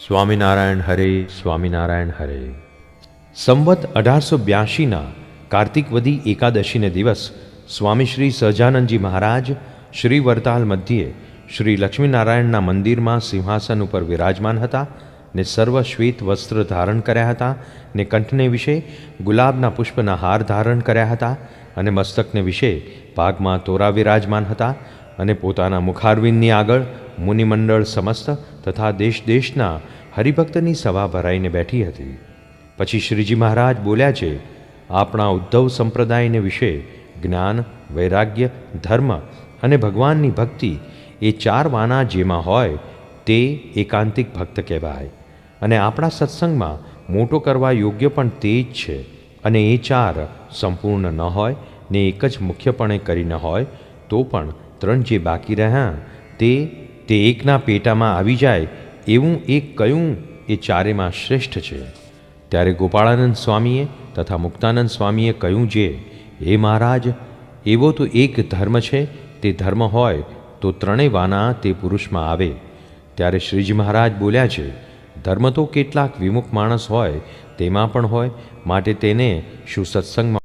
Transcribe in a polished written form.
સ્વામિનારાયણ હરે, સ્વામિનારાયણ હરે. સંવત 1882ના કાર્તિક વદી એકાદશીને દિવસ સ્વામી શ્રી સહજાનંદજી મહારાજ શ્રી વરતાલ મધ્યે શ્રી લક્ષ્મીનારાયણના મંદિરમાં સિંહાસન ઉપર વિરાજમાન હતા ને સર્વ શ્વેત વસ્ત્ર ધારણ કર્યા હતા ને કંઠને વિશે ગુલાબના પુષ્પના હાર ધારણ કર્યા હતા અને મસ્તકને વિશે ભાગમાં તોરા વિરાજમાન હતા અને પોતાના મુખારવિંદની આગળ મુનિમંડળ સમસ્ત તથા દેશ દેશના હરિભક્તની સભા ભરાઈને બેઠી હતી. પછી શ્રીજી મહારાજ બોલ્યા છે, આપણા ઉદ્ધવ સંપ્રદાયને વિશે જ્ઞાન, વૈરાગ્ય, ધર્મ અને ભગવાનની ભક્તિ એ ચાર વાના જેમાં હોય તે એકાંતિક ભક્ત કહેવાય. અને આપણા સત્સંગમાં મોટો કરવા યોગ્ય પણ તે જ છે. અને એ ચાર સંપૂર્ણ ન હોય ને એક જ મુખ્યપણે કરી ન હોય તો પણ ત્રણ જે બાકી રહ્યા તે એકના પેટામાં આવી જાય એવું એક કયું એ ચારેમાં શ્રેષ્ઠ છે. ત્યારે ગોપાળાનંદ સ્વામીએ તથા મુક્તાનંદ સ્વામીએ કહ્યું જે, હે મહારાજ, એવો તો એક ધર્મ છે, તે ધર્મ હોય તો ત્રણેય વાના તે પુરુષમાં આવે. ત્યારે શ્રીજી મહારાજ બોલ્યા છે, ધર્મ તો કેટલાક વિમુખ માણસ હોય તેમાં પણ હોય, માટે તેને શું સત્સંગમાં